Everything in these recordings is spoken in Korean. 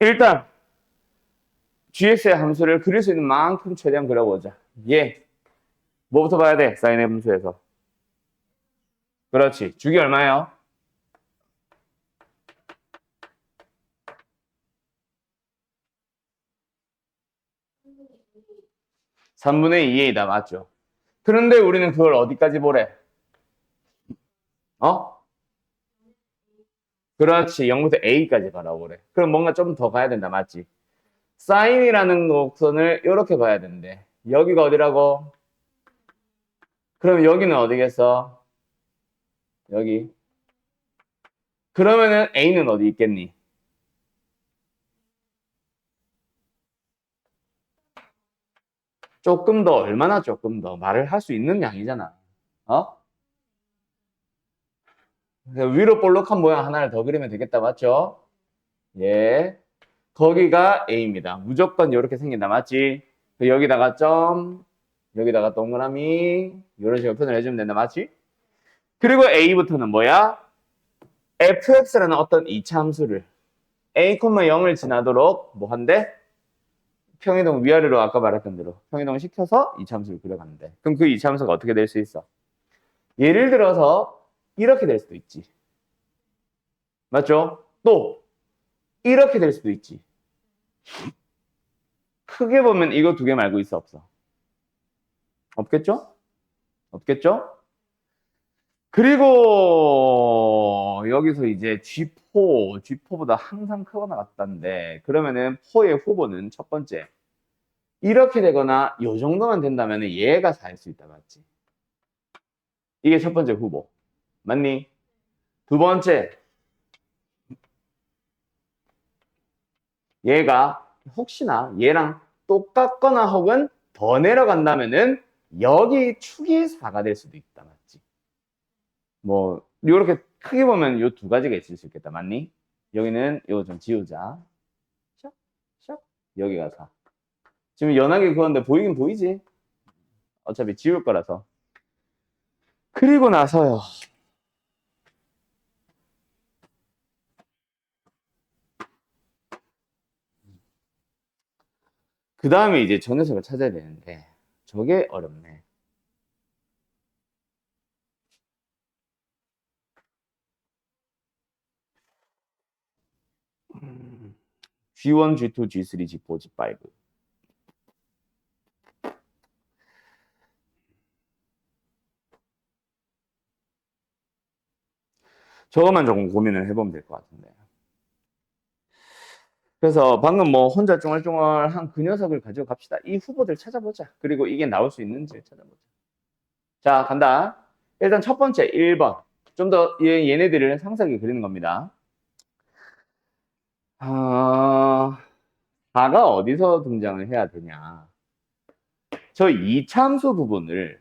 일단 gx의 함수를 그릴 수 있는 만큼 최대한 그려보자. 예. 뭐부터 봐야 돼? 사인의 분수에서. 그렇지. 주기 얼마예요? 3분의 2a다. 맞죠? 그런데 우리는 그걸 어디까지 보래? 어? 그렇지. 0부터 a까지 바라보래. 그럼 뭔가 좀 더 가야 된다. 맞지? 사인이라는 곡선을 이렇게 봐야 되는데 여기가 어디라고? 그럼 여기는 어디겠어? 여기. 그러면은 a는 어디 있겠니? 조금 더, 얼마나 조금 더 말을 할 수 있는 양이잖아. 어? 위로 볼록한 모양 하나를 더 그리면 되겠다. 맞죠? 예. 거기가 A입니다. 무조건 이렇게 생긴다. 맞지? 여기다가 점, 여기다가 동그라미, 이런 식으로 표현을 해주면 된다. 맞지? 그리고 A부터는 뭐야? fx라는 어떤 이차 함수를 a, 0을 지나도록 뭐 한대? 평이동 위아래로 아까 말했던 대로 평이동을 시켜서 이차 함수를 그려가는데 그럼 그 이차 함수가 어떻게 될 수 있어? 예를 들어서 이렇게 될 수도 있지. 맞죠? 또 이렇게 될 수도 있지. 크게 보면 이거 두 개 말고 있어 없어? 없겠죠? 없겠죠? 그리고 여기서 이제 G4보다 항상 크거나 같다는데 그러면은 포의 후보는 첫 번째 이렇게 되거나 이 정도만 된다면 얘가 4일 수 있다. 맞지? 이게 첫 번째 후보. 맞니? 두 번째 얘가 혹시나 얘랑 똑같거나 혹은 더 내려간다면은 여기 축이 4가 될 수도 있다. 맞지? 뭐 이렇게 크게 보면 이 두 가지가 있을 수 있겠다. 맞니? 여기는 이거 좀 지우자. 샥, 샥. 여기가 4. 지금 연하게 그건데 보이긴 보이지? 어차피 지울 거라서. 그리고 나서요. 그 다음에 이제 저 녀석을 찾아야 되는데 저게 어렵네. G1, G2, G3, G4, G5. 저것만 조금 고민을 해보면 될 것 같은데. 그래서 방금 뭐 혼자 쫑알쫑알한 그 녀석을 가지고 갑시다. 이 후보들 찾아보자. 그리고 이게 나올 수 있는지 찾아보자. 자, 간다. 일단 첫 번째 1번. 좀 더 얘네들을 상세하게 그리는 겁니다. 4가 어디서 등장을 해야 되냐. 저 이참수 부분을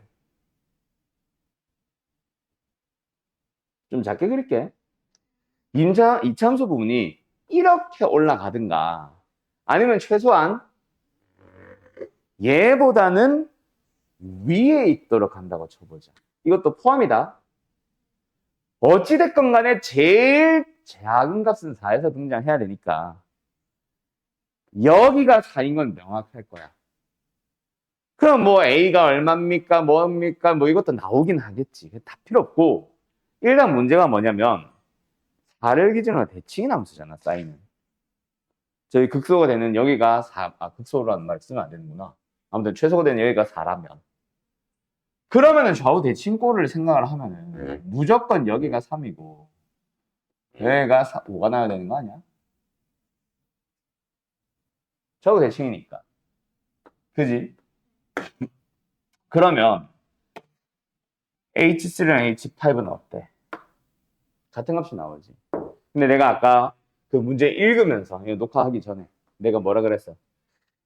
좀 작게 그릴게. 이참수 부분이 이렇게 올라가든가 아니면 최소한 얘보다는 위에 있도록 한다고 쳐보자. 이것도 포함이다. 어찌됐건 간에 제일 작은 값은 4에서 등장해야 되니까 여기가 4인 건 명확할 거야. 그럼 뭐 A가 얼마입니까? 뭡니까? 뭐 이것도 나오긴 하겠지. 다 필요 없고 일단 문제가 뭐냐면 4를 기준으로 대칭이 함수잖아, 사인은. 저희 극소가 되는 여기가 4, 극소라는 말 쓰면 안 되는구나. 아무튼 최소가 되는 여기가 4라면. 그러면은 좌우 대칭꼴을 생각을 하면은 무조건 여기가 3이고 여기가 5가 나와야 되는 거 아니야? 좌우 대칭이니까. 그지? 그러면 H3랑 H5는 어때? 같은 값이 나오지. 근데 내가 아까 그 문제 읽으면서 이거 녹화하기 전에 내가 뭐라 그랬어?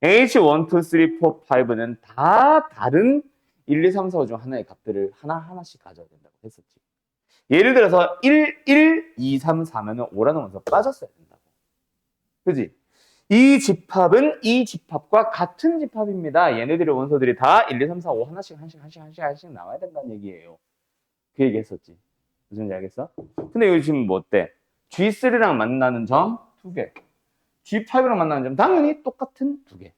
H1, 2, 3, 4, 5는 다 다른 1, 2, 3, 4, 5 중 하나의 값들을 하나씩 가져야 된다고 했었지. 예를 들어서 1, 2, 3, 4면은 5라는 원소가 빠졌어야 된다고. 그지? 이 집합은 이 집합과 같은 집합입니다. 얘네들의 원소들이 다 1, 2, 3, 4, 5 하나씩 나와야 된다는 얘기예요. 그 얘기 했었지. 무슨 지 알겠어? 근데 여기 지금 뭐 어때? G3랑 만나는 점 2개. G5랑 만나는 점 당연히 똑같은 두 개.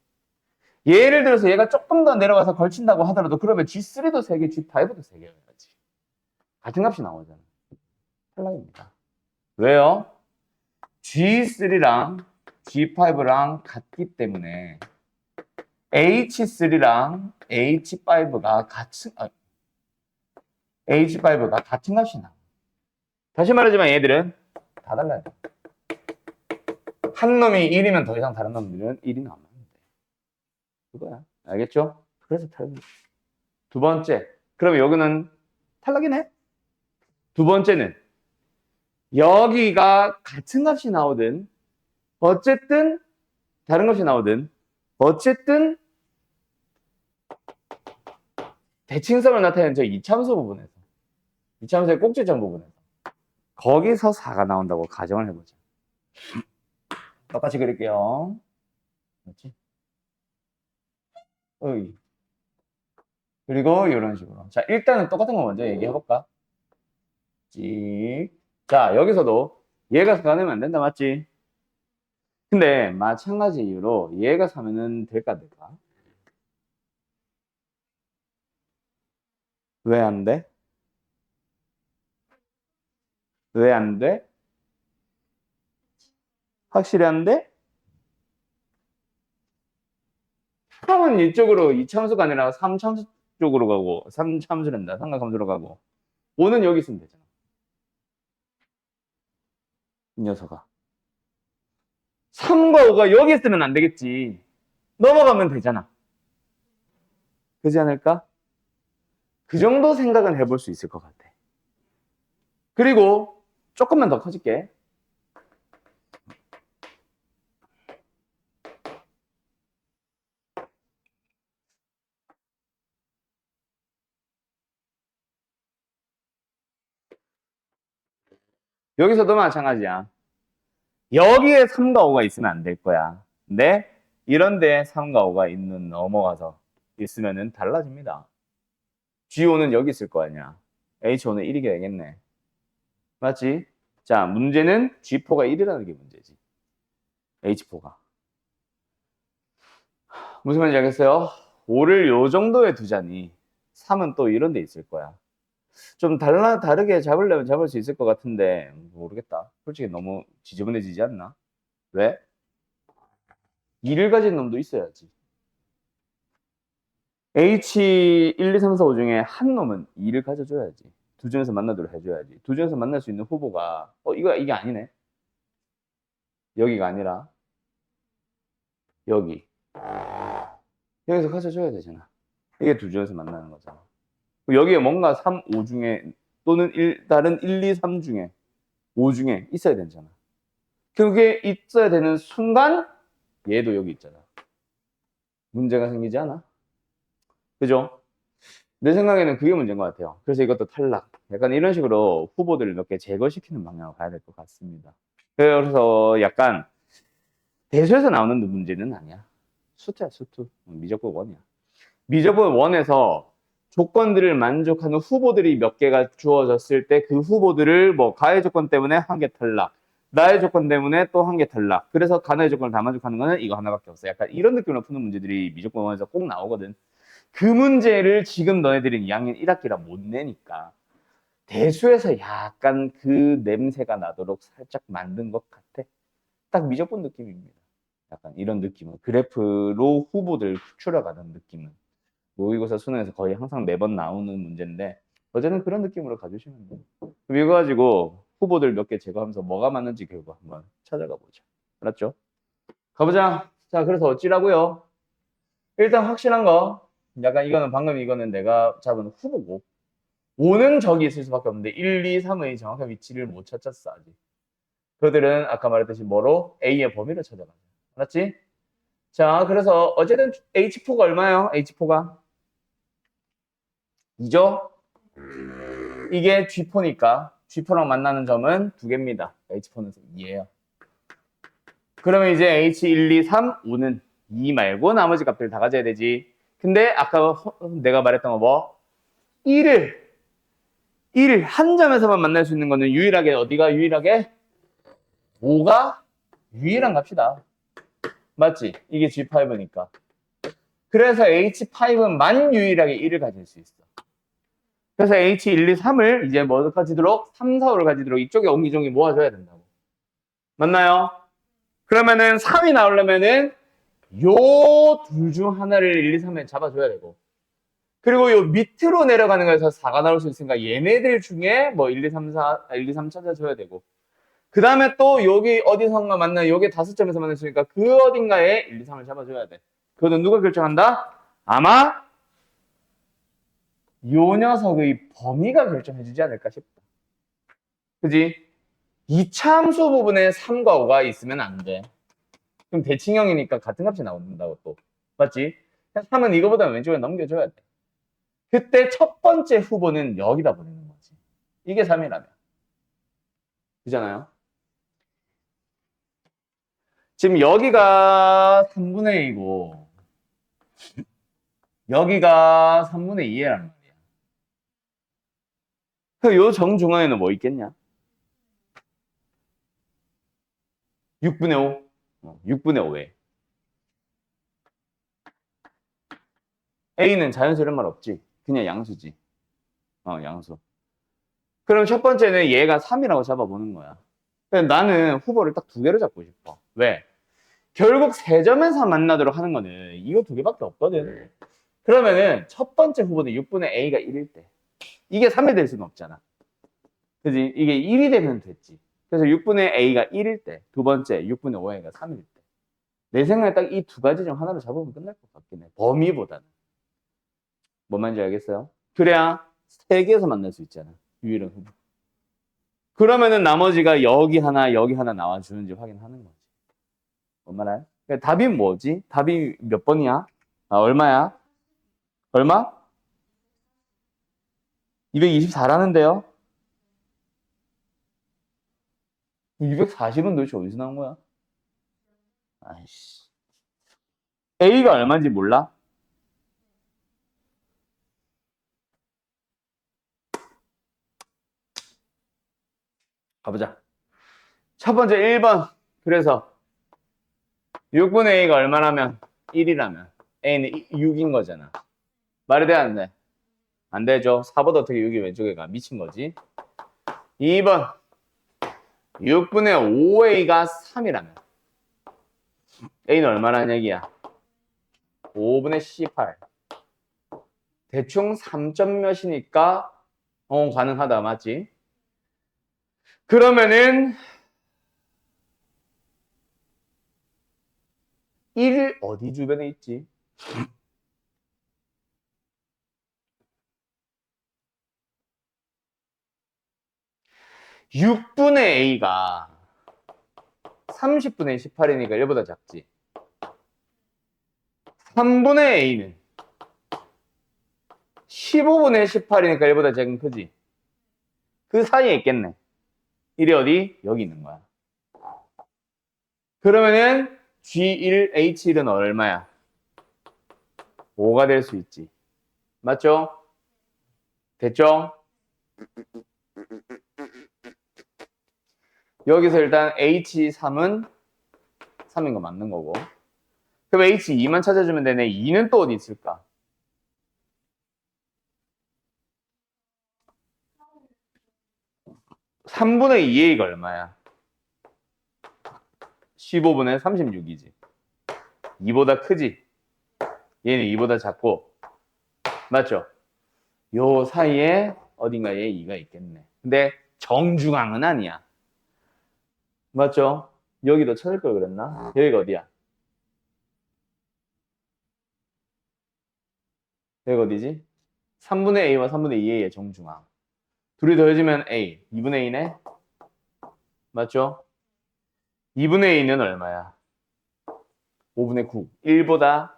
예를 들어서 얘가 조금 더 내려가서 걸친다고 하더라도 그러면 G3도 3개, G5도 3개여야지. 같은 값이 나오잖아. 탈락입니다. 왜요? G3랑 G5랑 같기 때문에 H3랑 H5가 같은 값이 나와. 다시 말하지만 얘들은 다 달라요. 한 놈이 1이면 더 이상 다른 놈들은 1이 나오면 안 돼. 그거야. 알겠죠? 그래서 탈락. 두 번째. 그러면 여기는 탈락이네? 두 번째는 여기가 같은 값이 나오든 어쨌든 다른 값이 나오든 어쨌든 대칭성을 나타내는 저 이참수 부분에서 이참수의 꼭지점 부분에서 거기서 4가 나온다고 가정을 해보자. 똑같이 그릴게요. 그렇지? 어이. 그리고 이런 식으로. 자, 일단은 똑같은 거 먼저 얘기해볼까? 찍. 자, 여기서도 얘가 4가 되면 안 된다, 맞지? 근데 마찬가지 이유로 얘가 4면은 될까 안 될까? 왜 안 돼? 왜 안 돼? 확실히 안 돼? 3은 이쪽으로 2참수가 아니라 3참수 쪽으로 가고 3참수란다. 삼각함수로 가고 5는 여기 있으면 되잖아. 이 녀석아. 3과 5가 여기 있으면 안 되겠지. 넘어가면 되잖아. 그렇지 않을까? 그 정도 생각은 해볼 수 있을 것 같아. 그리고 조금만 더 커질게. 여기서도 마찬가지야. 여기에 3과 5가 있으면 안 될 거야. 근데 이런데 3과 5가 있는 넘어가서 있으면은 달라집니다. G5는 여기 있을 거 아니야. H5는 1이게 되겠네. 맞지? 자, 문제는 G4가 1이라는 게 문제지. H4가. 무슨 말인지 알겠어요? 5를 요 정도에 두자니 3은 또 이런 데 있을 거야. 좀 다르게 잡으려면 잡을 수 있을 것 같은데 모르겠다. 솔직히 너무 지저분해지지 않나? 왜? 2를 가진 놈도 있어야지. H1, 2, 3, 4, 5 중에 한 놈은 2를 가져줘야지. 두 중에서 만나도록 해줘야지. 두 중에서 만날 수 있는 후보가 이게 아니네. 여기가 아니라 여기서 가져줘야 되잖아. 이게 두 중에서 만나는 거잖아. 여기에 뭔가 3, 5 중에 또는 다른 1, 2, 3 중에 5 중에 있어야 되잖아. 그게 있어야 되는 순간 얘도 여기 있잖아. 문제가 생기지 않아? 그죠? 내 생각에는 그게 문제인 것 같아요. 그래서 이것도 탈락. 약간 이런 식으로 후보들을 몇 개 제거시키는 방향으로 가야 될 것 같습니다. 그래서 약간 대수에서 나오는 문제는 아니야. 수트야, 수트. 미적분 원이야. 미적분 원에서 조건들을 만족하는 후보들이 몇 개가 주어졌을 때 그 후보들을 뭐 가의 조건 때문에 한 개 탈락, 나의 조건 때문에 또 한 개 탈락. 그래서 가나의 조건을 다 만족하는 거는 이거 하나밖에 없어. 약간 이런 느낌으로 푸는 문제들이 미적분 원에서 꼭 나오거든. 그 문제를 지금 너네들은 2학년 1학기라 못 내니까 대수에서 약간 그 냄새가 나도록 살짝 만든 것 같아. 딱 미적분 느낌입니다. 약간 이런 느낌은 그래프로 후보들 추려가는 느낌은 모의고사 수능에서 거의 항상 매번 나오는 문제인데 어제는 그런 느낌으로 가주시면 돼요. 그럼 이거 가지고 후보들 몇 개 제거하면서 뭐가 맞는지 결과 한번 찾아가 보자. 알았죠? 가보자. 자, 그래서 어찌라고요? 일단 확실한 거 약간 이거는 내가 잡은 후보고 5는 저기 있을 수밖에 없는데 1, 2, 3의 정확한 위치를 못 찾았어 아직. 그들은 아까 말했듯이 뭐로? A의 범위를 찾아가자. 알았지? 자, 그래서 어쨌든 H4가 얼마예요? H4가 2죠? 이게 G4니까 G4랑 만나는 점은 두 개입니다. H4는 2예요. 그러면 이제 H1, 2, 3, 5는 2 말고 나머지 값들 다 가져야 되지. 근데 아까 내가 말했던 거 뭐? 1을 한 점에서만 만날 수 있는 거는 유일하게 어디가 유일하게? 5가 유일한 값이다. 맞지? 이게 G5니까. 그래서 H5만 유일하게 1을 가질 수 있어. 그래서 H1, 2, 3을 이제 뭐 가지도록? 3, 4, 5를 가지도록 이쪽에 옹기종기 모아줘야 된다고. 맞나요? 그러면은 3이 나오려면은 요 둘 중 하나를 1, 2, 3에 잡아줘야 되고. 그리고 요 밑으로 내려가는 거에서 4가 나올 수 있으니까 얘네들 중에 뭐 1, 2, 3, 4, 1, 2, 3 찾아줘야 되고. 그 다음에 또 여기 어디선가 만나 여기 5점에서 만났으니까 그 어딘가에 1, 2, 3을 잡아줘야 돼. 그거는 누가 결정한다? 아마 요 녀석의 범위가 결정해주지 않을까 싶다. 그지? 이차함수 부분에 3과 5가 있으면 안 돼. 그럼 대칭형이니까 같은 값이 나온다고 또. 맞지? 3은 이거보다 왼쪽에 넘겨줘야 돼. 그때 첫 번째 후보는 여기다 보내는 거지. 이게 3이라면. 그잖아요? 지금 여기가 3분의 1이고 여기가 3분의 2라는 말이야. 그럼 요 정중앙에는 뭐 있겠냐? 6분의 5. 6분의 5에. A는 자연수 이런 말 없지. 그냥 양수지. 양수. 그럼 첫 번째는 얘가 3이라고 잡아보는 거야. 나는 후보를 딱 2개로 잡고 싶어. 왜? 결국 3점에서 만나도록 하는 거는 이거 2개밖에 없거든. 그러면은 첫 번째 후보는 6분의 A가 1일 때. 이게 3이 될 수는 없잖아. 그지? 이게 1이 되면 됐지. 그래서 6분의 A가 1일 때. 두 번째 6분의 5A가 3일 때. 내 생각에 딱 이 두 가지 중 하나로 잡으면 끝날 것 같긴 해. 범위보다는. 뭔 말인지 알겠어요? 그래야 3개에서 만날 수 있잖아. 유일한 후보. 그러면은 나머지가 여기 하나 나와주는지 확인하는 거지. 뭔 말이야? 그러니까 답이 뭐지? 답이 몇 번이야? 얼마야? 얼마? 224라는데요? 240은 도대체 어디서 나온 거야? 아이씨. A가 얼마인지 몰라? 가보자. 첫 번째 1번. 그래서 6분의 A가 얼마라면? 1이라면. A는 6인 거잖아. 말이 돼, 안 돼? 안 되죠. 4보다 어떻게 6이 왼쪽에 가? 미친 거지. 2번. 6분의 5A가 3이라면. A는 얼마라는 얘기야? 5분의 18. 대충 3점 몇이니까 가능하다. 맞지? 그러면은 1 어디 주변에 있지? (6분의 A가) 30분의 18이니까 1보다 작지. 3분의 A는 15분의 18이니까 1보다 작은 크지. 그 사이에 있겠네. 1이 어디? 여기 있는 거야. 그러면은 G1, H1은 얼마야? 5가 될 수 있지. 맞죠? 됐죠? 여기서 일단 H3은 3인 거 맞는 거고. 그럼 H2만 찾아주면 되네. 2는 또 어디 있을까? 3분의 2A가 얼마야? 15분의 36이지. 2보다 크지? 얘는 2보다 작고. 맞죠? 요 사이에 어딘가에 2가 있겠네. 근데 정중앙은 아니야. 맞죠? 여기도 찾을 걸 그랬나? 여기가 어디야? 여기가 어디지? 3분의 A와 3분의 2A의 정중앙. 둘이 더해지면 A. 2분의 A네? 맞죠? 2분의 A는 얼마야? 5분의 9. 1보다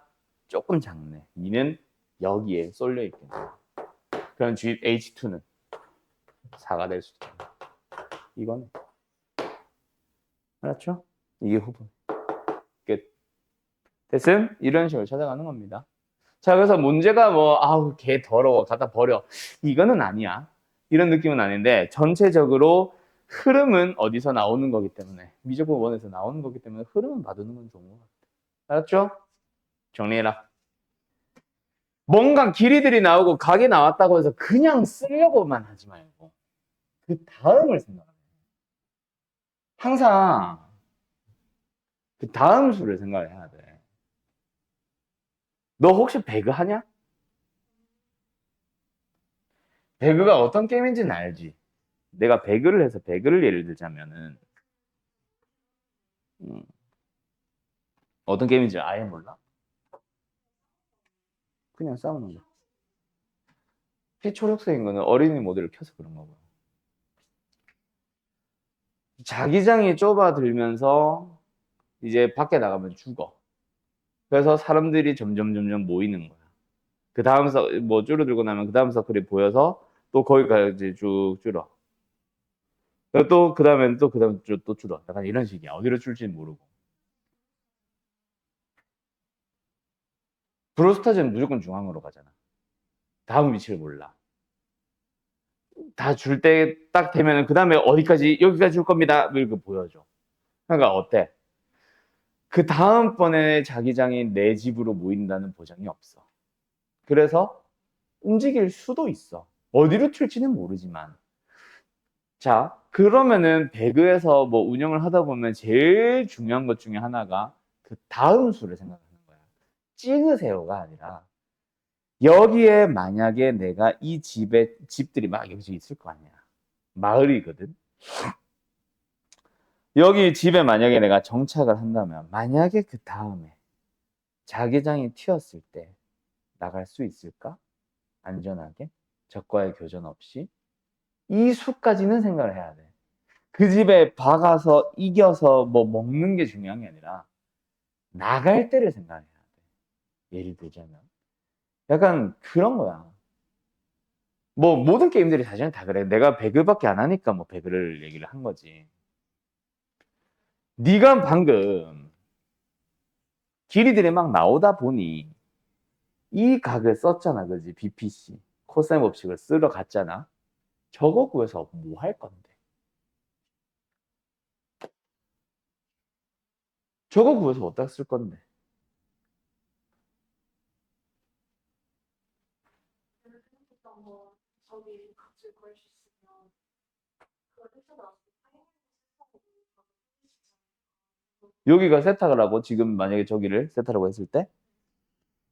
조금 작네. 2는 여기에 쏠려 있겠네. 그럼 H2는 4가 될 수도 있다. 이거는. 알았죠? 이게 후분. 끝. 됐음? 이런 식으로 찾아가는 겁니다. 자, 그래서 문제가 뭐, 아우, 개 더러워. 갖다 버려. 이거는 아니야. 이런 느낌은 아닌데, 전체적으로 흐름은 어디서 나오는 거기 때문에, 미적분 원에서 나오는 거기 때문에 흐름은 봐두는 건 좋은 것 같아. 알았죠? 정리해라. 뭔가 길이들이 나오고 각이 나왔다고 해서 그냥 쓰려고만 하지 말고 그 다음을 생각해. 항상 그 다음 수를 생각을 해야 돼. 너 혹시 배그 하냐? 배그가 어떤 게임인지는 알지? 내가 배그를 해서 배그를 예를 들자면은 음, 어떤 게임인지 아예 몰라? 그냥 싸우는 거. 피초록색인 거는 어린이 모드를 켜서 그런 거고. 자기장이 좁아들면서 이제 밖에 나가면 죽어. 그래서 사람들이 점점 모이는 거야. 그 다음 뭐 줄어들고 나면 그 다음 서클이 보여서 또 거기까지 쭉 줄어. 또 그 다음엔 또 그 다음 또 줄어. 약간 이런 식이야. 어디로 줄지는 모르고. 브로스타즈는 무조건 중앙으로 가잖아. 다음 위치를 몰라. 다 줄 때 딱 되면은 그 다음에 어디까지 여기까지 줄 겁니다. 이렇게 보여줘. 그러니까 어때? 그 다음번에 자기장이 내 집으로 모인다는 보장이 없어. 그래서 움직일 수도 있어. 어디로 튈지는 모르지만. 자, 그러면은 배그에서 뭐 운영을 하다 보면 제일 중요한 것 중에 하나가 그 다음 수를 생각하는 거야. 찍으세요가 아니라 여기에 만약에 내가 이 집에 집들이 막 여기서 있을 거 아니야. 마을이거든. 여기 집에 만약에 내가 정착을 한다면 만약에 그 다음에 자기장이 튀었을 때 나갈 수 있을까? 안전하게? 적과의 교전 없이? 이 수까지는 생각을 해야 돼. 그 집에 박아서 이겨서 뭐 먹는 게 중요한 게 아니라 나갈 때를 생각해야 돼. 예를 들자면. 약간 그런 거야. 뭐 모든 게임들이 사실은 다 그래. 내가 배그밖에 안 하니까 뭐 배그를 얘기를 한 거지. 네가 방금 길이들이 막 나오다 보니 이 각을 썼잖아. 그지? BPC. 코사인 법칙을 쓰러 갔잖아. 저거 구해서 뭐 할 건데? 저거 구해서 어디다 쓸 건데? 여기가 세탁을 하고 지금 만약에 저기를 세탁하라고 했을 때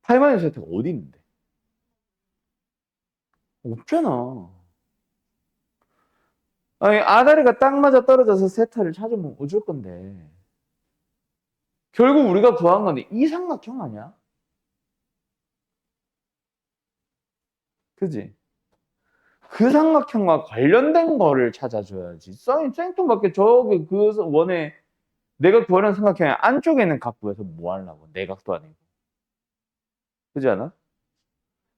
타이머니 세탁 어디 있는데? 없잖아. 아니 아다리가 딱 맞아 떨어져서 세타를 찾으면 어쩔 건데. 결국 우리가 구한 건데 이 삼각형 아니야? 그지? 그 삼각형과 관련된 거를 찾아줘야지. 생뚱맞게 저기 그 원에 내가 구하는 삼각형의 안쪽에 있는 각 구해서 뭐 하려고? 내각도 아니고. 그지 않아?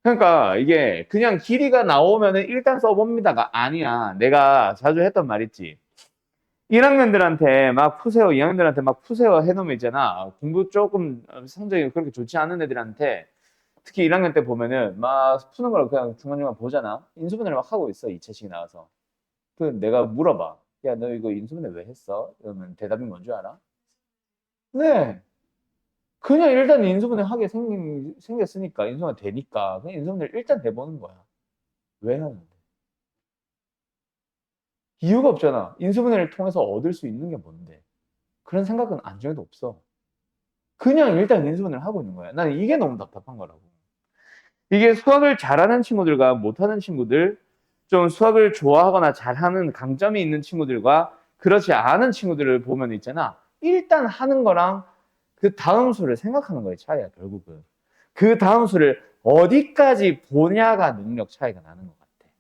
그러니까 이게 그냥 길이가 나오면은 일단 써봅니다가 아니야. 내가 자주 했던 말 있지. 1학년들한테 막 푸세요, 2학년들한테 막 푸세요 해놓으면 있잖아. 공부 조금 성적이 그렇게 좋지 않은 애들한테 특히 1학년 때 보면은 막 푸는 걸 그냥 중간중간 보잖아. 인수분해를 막 하고 있어, 2차씩 나와서. 그 내가 물어봐. 야, 너 이거 인수분해 왜 했어? 그러면 대답이 뭔지 알아? 네. 그냥 일단 인수분해 하게 생겼으니까, 인수분해 되니까. 그냥 인수분해를 일단 해보는 거야. 왜 하는데? 이유가 없잖아. 인수분해를 통해서 얻을 수 있는 게 뭔데? 그런 생각은 안중에도 없어. 그냥 일단 인수분해를 하고 있는 거야. 나는 이게 너무 답답한 거라고. 이게 수학을 잘하는 친구들과 못하는 친구들, 좀 수학을 좋아하거나 잘하는 강점이 있는 친구들과 그렇지 않은 친구들을 보면 있잖아. 일단 하는 거랑 그 다음 수를 생각하는 거의 차이야, 결국은. 그 다음 수를 어디까지 보냐가 능력 차이가 나는 것 같아.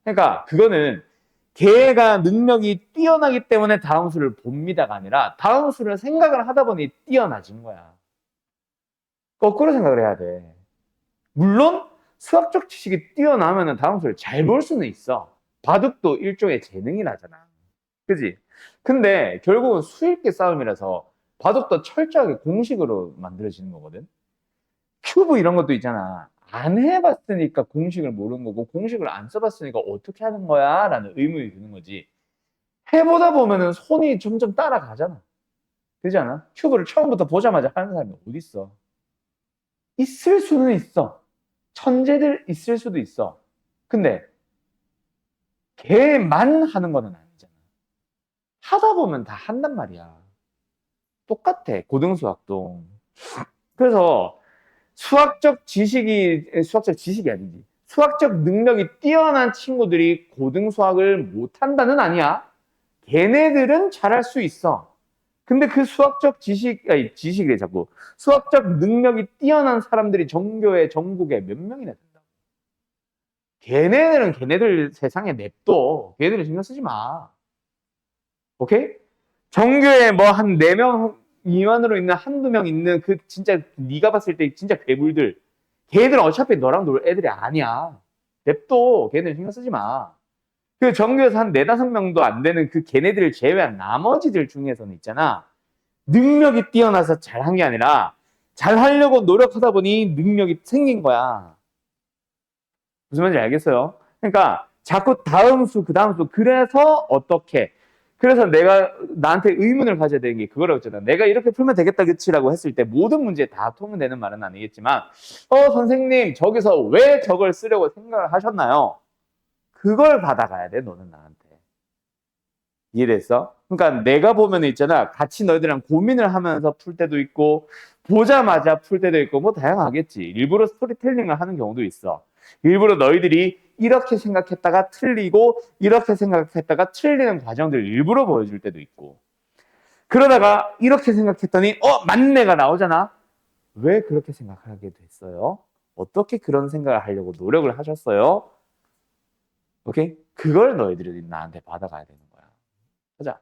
그러니까 그거는 걔가 능력이 뛰어나기 때문에 다음 수를 봅니다가 아니라 다음 수를 생각을 하다 보니 뛰어나진 거야. 거꾸로 생각을 해야 돼. 물론 수학적 지식이 뛰어나면 다음 수를 잘 볼 수는 있어. 바둑도 일종의 재능이라잖아. 그지? 근데 결국은 수익계 싸움이라서 바둑도 철저하게 공식으로 만들어지는 거거든. 큐브 이런 것도 있잖아. 안 해봤으니까 공식을 모르는 거고 공식을 안 써봤으니까 어떻게 하는 거야? 라는 의문이 드는 거지. 해보다 보면은 손이 점점 따라가잖아. 되지 않아? 큐브를 처음부터 보자마자 하는 사람이 어디 있어? 있을 수는 있어. 천재들 있을 수도 있어. 근데 걔만 하는 거는 아니잖아. 하다 보면 다 한단 말이야. 똑같아. 고등수학도. 그래서 수학적 지식이 아니지. 수학적 능력이 뛰어난 친구들이 고등수학을 못한다는 아니야. 걔네들은 잘할 수 있어. 근데 그 지식이래 자꾸. 수학적 능력이 뛰어난 사람들이 전국에 몇 명이나 된다. 걔네들은 걔네들 세상에 냅둬. 걔네들은 신경 쓰지 마. 오케이? 전교에 뭐 한 4명 미만으로 있는 한두 명 있는 그 진짜 네가 봤을 때 진짜 괴물들. 걔들은 어차피 너랑 놀 애들이 아니야. 냅둬. 걔네들 신경 쓰지 마. 그 전교에서 한 4-5명도 안 되는 그 걔네들을 제외한 나머지들 중에서는 있잖아. 능력이 뛰어나서 잘한 게 아니라 잘하려고 노력하다 보니 능력이 생긴 거야. 무슨 말인지 알겠어요? 그러니까 자꾸 다음 수, 그 다음 수, 그래서 어떻게. 그래서 내가 나한테 의문을 가져야 되는 게 그거라고 했잖아. 내가 이렇게 풀면 되겠다, 그치라고 했을 때 모든 문제에 다 통되는 말은 아니겠지만, 선생님, 저기서 왜 저걸 쓰려고 생각을 하셨나요? 그걸 받아가야 돼, 너는 나한테. 이해됐어? 그러니까 내가 보면 있잖아. 같이 너희들이랑 고민을 하면서 풀 때도 있고, 보자마자 풀 때도 있고, 뭐 다양하겠지. 일부러 스토리텔링을 하는 경우도 있어. 일부러 너희들이 이렇게 생각했다가 틀리고, 이렇게 생각했다가 틀리는 과정들을 일부러 보여줄 때도 있고. 그러다가 이렇게 생각했더니, 맞네가 나오잖아. 왜 그렇게 생각하게 됐어요? 어떻게 그런 생각을 하려고 노력을 하셨어요? 오케이? 그걸 너희들이 나한테 받아가야 되는 거야. 가자.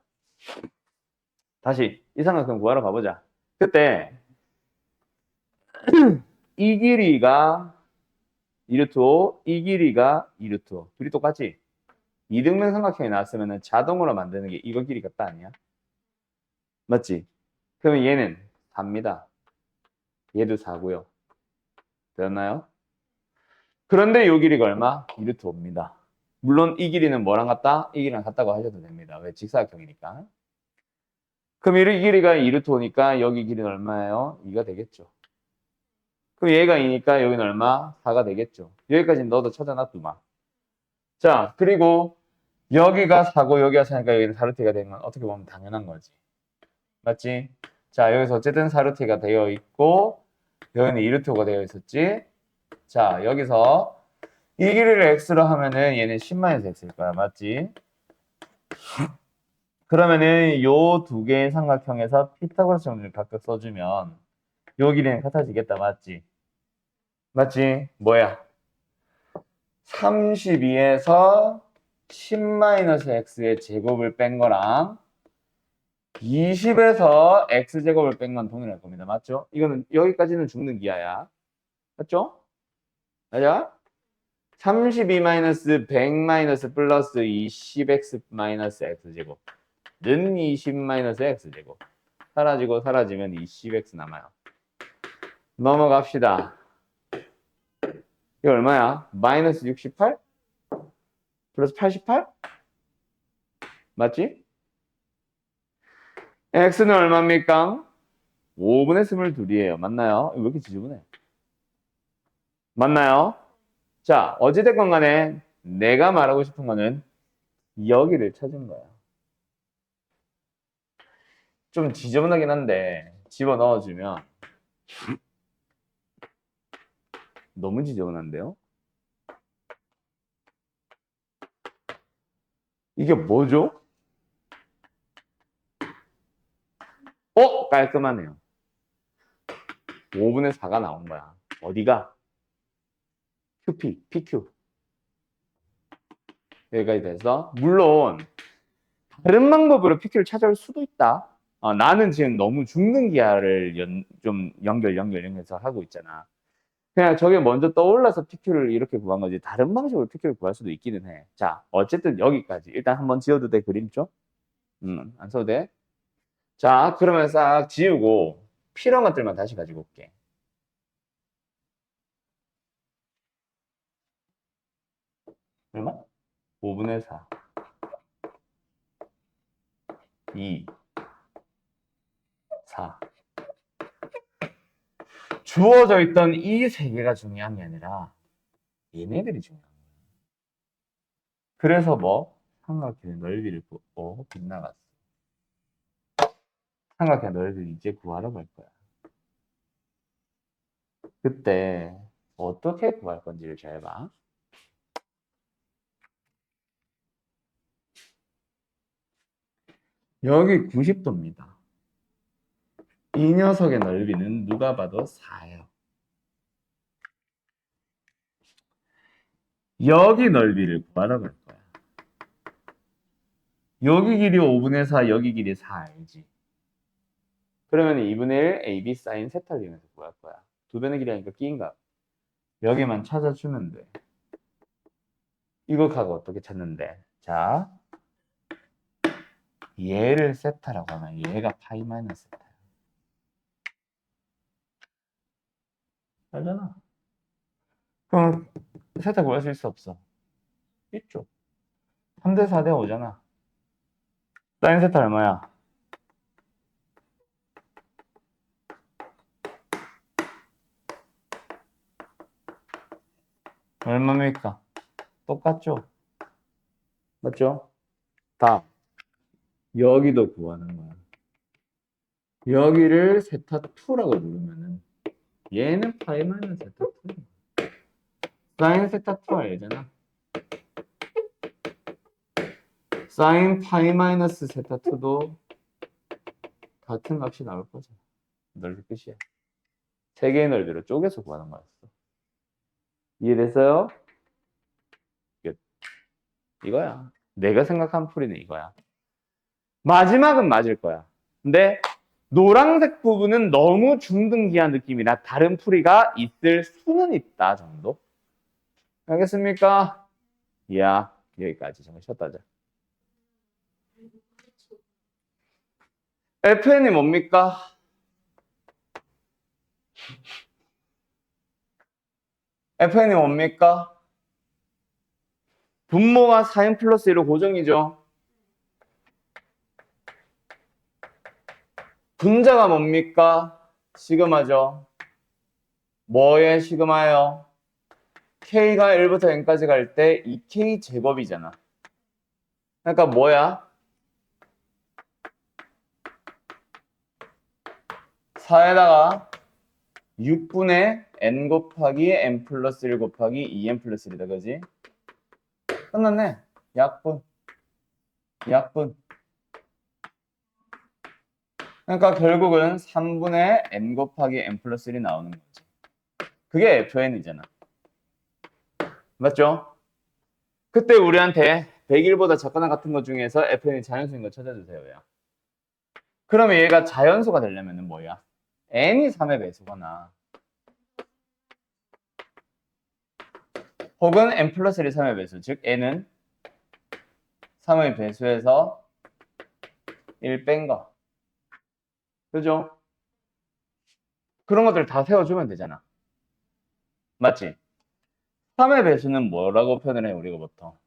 다시 이삼각형 구하러 가보자. 그때 이 길이가 2루트 5, 이 길이가 2루트 5. 둘이 똑같지? 이등변 삼각형이 나왔으면 자동으로 만드는 게 이거 길이가 딱 아니야? 맞지? 그러면 얘는 4입니다. 얘도 4고요. 되었나요? 그런데 이 길이가 얼마? 2루트 5입니다. 물론 이 길이는 뭐랑 같다? 이 길이랑 같다고 하셔도 됩니다. 왜? 직사각형이니까. 그럼 이 길이가 2루트 5니까 여기 길이는 얼마예요? 2가 되겠죠. 그럼 얘가 2니까 여기는 얼마? 4가 되겠죠. 여기까지 너도 찾아놔두마. 자, 그리고 여기가 4고 여기가 4니까 여기는 4루트가 되는 건 어떻게 보면 당연한 거지. 맞지? 자, 여기서 어쨌든 4루트가 되어 있고 여기는 2루트가 되어 있었지. 자, 여기서 이 길이를 x로 하면은 얘는 10-x일 거야. 맞지? 그러면은 요 두 개의 삼각형에서 피타고라스 정리를 각각 써주면 요 길이는 같아지겠다. 맞지? 맞지? 뭐야? 32에서 10-x의 제곱을 뺀 거랑 20에서 x제곱을 뺀 건 동일할 겁니다. 맞죠? 이거는 여기까지는 죽는 기하야. 맞죠? 맞아? 32-100- 플러스 20x-x제곱는 20-x제곱. 사라지고 사라지면 20x 남아요. 넘어갑시다. 이거 얼마야? 마이너스 68? 플러스 88? 맞지? x는 얼마입니까? 5분의 22이에요. 맞나요? 왜 이렇게 지저분해? 맞나요? 자, 어찌됐건 간에 내가 말하고 싶은 거는 여기를 찾은 거야. 좀 지저분하긴 한데 집어넣어주면 너무 지저분한데요? 이게 뭐죠? 깔끔하네요. 5분의 4가 나온 거야. 어디가? QP, PQ. 여기까지 돼서 물론 다른 방법으로 PQ를 찾아올 수도 있다. 나는 지금 너무 죽는 기하를 좀 연결해서 하고 있잖아. 그냥 저게 먼저 떠올라서 PQ를 이렇게 구한 거지. 다른 방식으로 PQ를 구할 수도 있기는 해. 자, 어쨌든 여기까지. 일단 한번 지워도 돼, 그림 좀? 안 써도 돼? 자, 그러면 싹 지우고 필요한 것들만 다시 가지고 올게. 얼마? 5분의 4. 2. 자, 주어져 있던 이 세 개가 중요한 게 아니라 얘네들이 중요한 거야. 그래서 뭐 삼각형의 넓이를 빗나갔어. 삼각형의 넓이를 이제 구하러 갈 거야. 그때 어떻게 구할 건지를 잘 봐. 여기 90도입니다. 이 녀석의 넓이는 누가 봐도 4예요. 여기 넓이를 구하러 갈 거야. 여기 길이 5분의 4, 여기 길이 4 알지? 그러면 2분의 1 AB 사인 세타를 이용해서 구할 거야. 두 변의 길이 아니까 끼인가? 여기만 찾아주면 돼. 이거 가고 어떻게 찾는데? 자, 얘를 세타라고 하면 얘가 파이 마이너스 세타야. 알잖아. 그럼 세타 구할 수 있어 없어? 있죠. 3대 4대 5잖아. 사인 세타 얼마야? 얼마입니까? 똑같죠? 맞죠? 다 여기도 구하는 거야. 여기를 세타2라고 누르면은 얘는 파이 마이너스 세타2. 사인 세타2 알잖아. 사인 파이 마이너스 세타2도 같은 값이 나올 거잖아. 넓이 끝이야. 세 개의 넓이로 쪼개서 구하는 거였어. 이해됐어요? 끝. 이거야. 내가 생각한 풀이는 이거야. 마지막은 맞을 거야. 근데 노란색 부분은 너무 중등기한 느낌이라 다른 풀이가 있을 수는 있다 정도. 알겠습니까? 이야, 여기까지. 잠깐 쉬었다 하자. FN이 뭡니까? FN이 뭡니까? 분모가 4n 플러스 1로 고정이죠. 분자가 뭡니까? 시그마죠. 뭐의 시그마예요? K가 1부터 N까지 갈 때 2K 제곱이잖아. 그러니까 뭐야? 4에다가 6분의 N 곱하기 N 플러스 1 곱하기 2N 플러스 1이다. 그지? 끝났네. 약분. 약분. 그러니까 결국은 3분의 N 곱하기 N 플러스 1이 나오는 거지. 그게 FN이잖아. 맞죠? 그때 우리한테 100일보다 작거나 같은 것 중에서 FN이 자연수인 거 찾아주세요. 야. 그러면 얘가 자연수가 되려면 뭐야? N이 3의 배수거나 혹은 N 플러스 1이 3의 배수. 즉 N은 3의 배수에서 1 뺀 거. 그죠? 그런 것들 다 세워주면 되잖아. 맞지? 3의 배수는 뭐라고 표현을 해, 우리가 보통?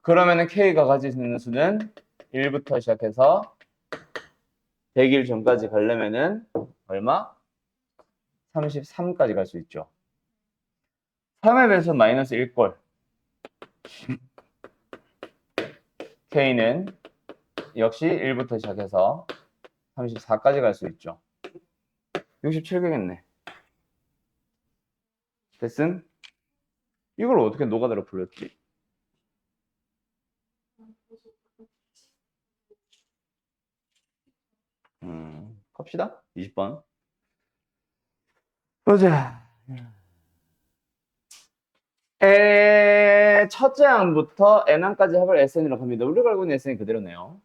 그러면은 K가 가지는 수는 1부터 시작해서 100일 전까지 가려면은 얼마? 33까지 갈 수 있죠. 3의 배수 마이너스 1꼴. K는 역시 1부터 시작해서 34까지 갈 수 있죠. 67개겠네. 됐음? 이걸 어떻게 노가다로 풀렸지? 갑시다. 20번. 보자. 첫째 항부터 N항까지 합을 SN이라고 합니다. 우리가 알고 있는 SN이 그대로네요.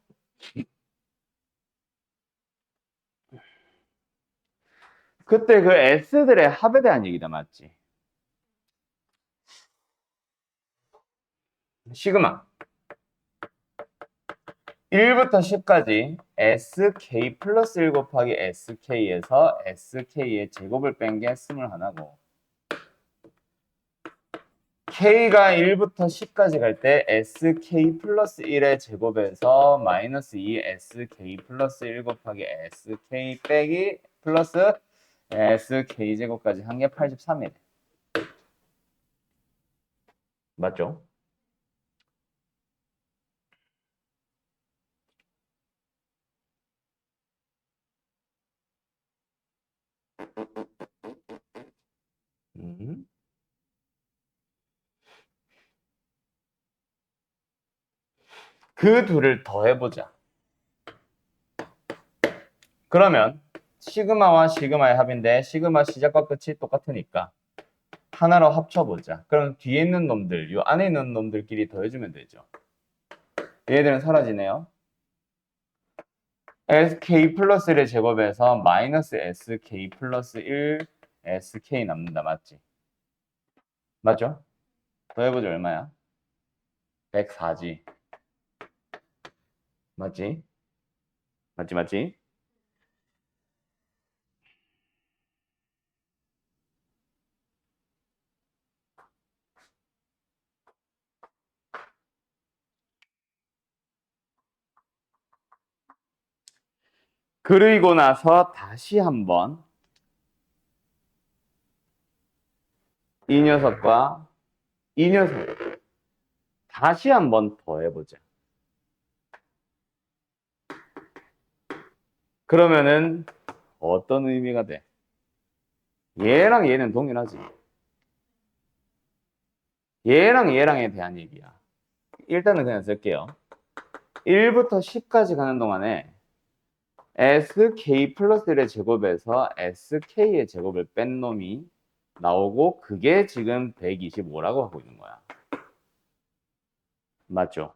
그때 그 S들의 합에 대한 얘기다, 맞지? 시그마 1부터 10까지 SK 플러스 1 곱하기 SK에서 SK의 제곱을 뺀 게 21하고 k가 1부터 10까지 갈 때 sk 플러스 1의 제곱에서 마이너스 2 sk 플러스 1 곱하기 sk 빼기 플러스 sk 제곱까지 한 게 83이래. 맞죠? 음. 그 둘을 더해보자. 그러면 시그마와 시그마의 합인데 시그마 시작과 끝이 똑같으니까 하나로 합쳐보자. 그럼 뒤에 있는 놈들, 이 안에 있는 놈들끼리 더해주면 되죠. 얘들은 사라지네요. sk 플러스 1의 제곱에서 마이너스 sk 플러스 1 sk 남는다. 맞지? 맞죠? 더해보자. 얼마야? 104지. 맞지? 맞지? 맞지? 그리고 나서 다시 한번 이 녀석과 이 녀석 다시 한번 더해보자. 그러면은 어떤 의미가 돼? 얘랑 얘는 동일하지. 얘랑 얘랑에 대한 얘기야. 일단은 그냥 쓸게요. 1부터 10까지 가는 동안에 sk 플러스 1의 제곱에서 sk의 제곱을 뺀 놈이 나오고 그게 지금 125라고 하고 있는 거야. 맞죠?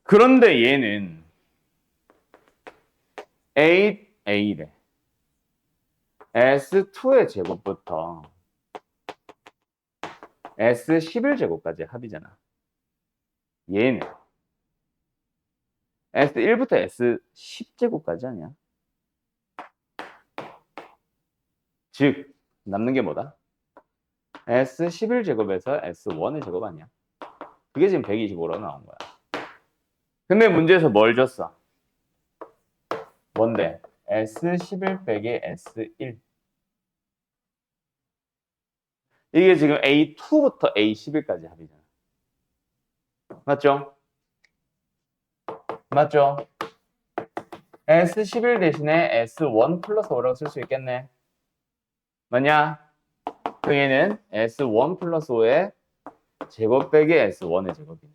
그런데 얘는 A래. S2의 제곱부터 S11제곱까지 합이잖아. 얘는 S1부터 S10제곱까지 아니야? 즉, 남는 게 뭐다? S11제곱에서 S1의 제곱 아니야? 그게 지금 125라고 나온 거야. 근데 문제에서 뭘 줬어? 뭔데? S11 빼기 S1. 이게 지금 A2부터 A11까지 합이잖아. 맞죠? 맞죠? S11 대신에 S1 플러스 5라고 쓸 수 있겠네. 맞냐? 그 얘는 S1 플러스 5의 제곱 빼기 S1의 제곱이네.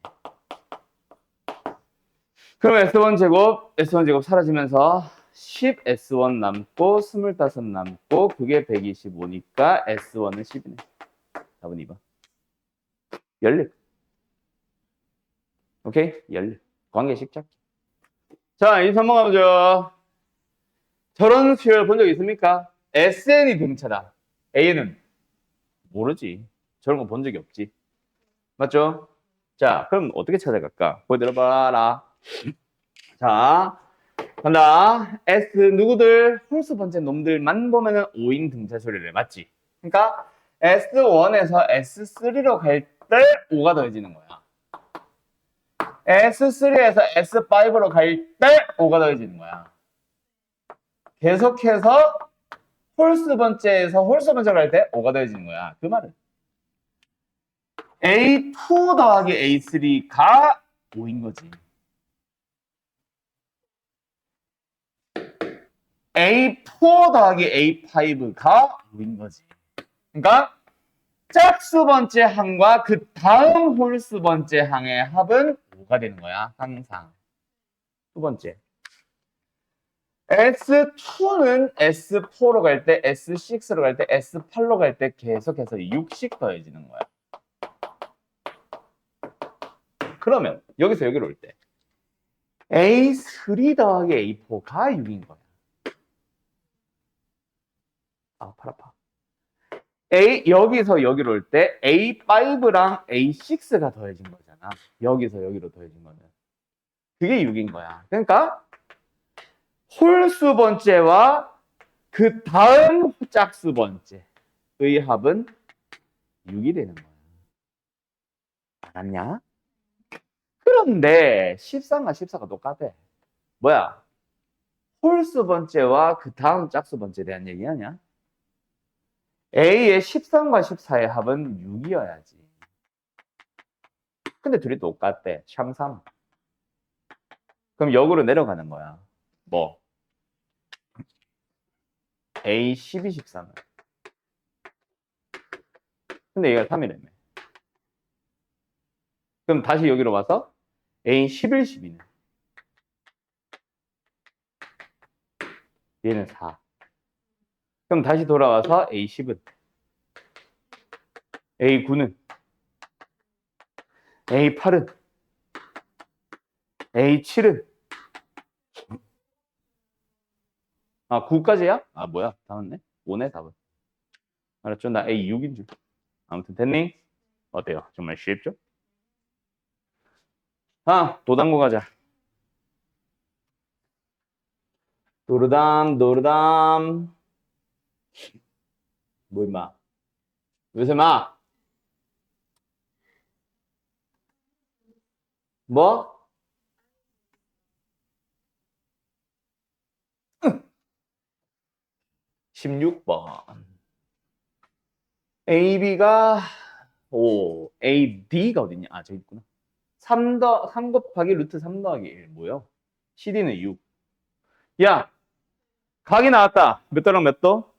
그럼 S1 제곱, S1 제곱 사라지면서 10 S1 남고 25 남고 그게 125니까 S1은 10이네. 답은 2번. 연립. 오케이? 연립. 관계식 잡기. 자, 이제 넘어가보죠. 저런 수열 본 적 있습니까? SN이 등차다. A는 모르지. 저런 거 본 적이 없지. 맞죠? 자, 그럼 어떻게 찾아갈까? 보여 들어봐라. 자, 간다. S 누구들? 홀수 번째 놈들만 보면은 5인 등차 수열이래. 맞지? 그러니까 S1에서 S3로 갈 때 5가 더해지는 거야. S3에서 S5로 갈 때 5가 더해지는 거야. 계속해서 홀수 번째에서 홀수 번째로 갈 때 5가 더해지는 거야. 그 말은 A2 더하기 A3가 5인 거지. A4 더하기 A5가 5인 거지. 그러니까 짝수 번째 항과 그 다음 홀수 번째 항의 합은 5가 되는 거야. 항상. 두 번째. S2는 S4로 갈 때, S6로 갈 때, S8로 갈 때 계속해서 6씩 더해지는 거야. 그러면 여기서 여기로 올 때 A3 더하기 A4가 6인 거야. 아, 팔 아파. 여기서 여기로 올 때 A5랑 A6가 더해진 거잖아. 여기서 여기로 더해진 거는. 그게 6인 거야. 그러니까 홀수 번째와 그 다음 짝수 번째의 합은 6이 되는 거야. 알았냐? 그런데 13과 14가 똑같아. 뭐야? 홀수 번째와 그 다음 짝수 번째에 대한 얘기 아니야? A의 13과 14의 합은 6이어야지. 근데 둘이 똑같대. 참 3. 그럼 역으로 내려가는 거야. 뭐? A 12, 13은. 근데 얘가 3이라며. 그럼 다시 여기로 와서 A 11, 12는. 얘는 4. 그럼 다시 돌아와서 A 10은. A 9는. A 8은. A 7은. 아, 9까지야? 아, 뭐야? 다 맞네? 5네, 답은. 알았죠? 나 A 6인 줄. 아무튼 됐니? 어때요? 정말 쉽죠? 아, 도당고 가자. 도르담, 도르담. 뭐, 임마. 요새 마. 뭐? 16번. AB가 5, AD가 어딨냐? 아, 저기 있구나. 3 곱하기 루트 3 더하기 1. 뭐야? CD는 6. 야, 각이 나왔다. 몇 도랑 몇 도?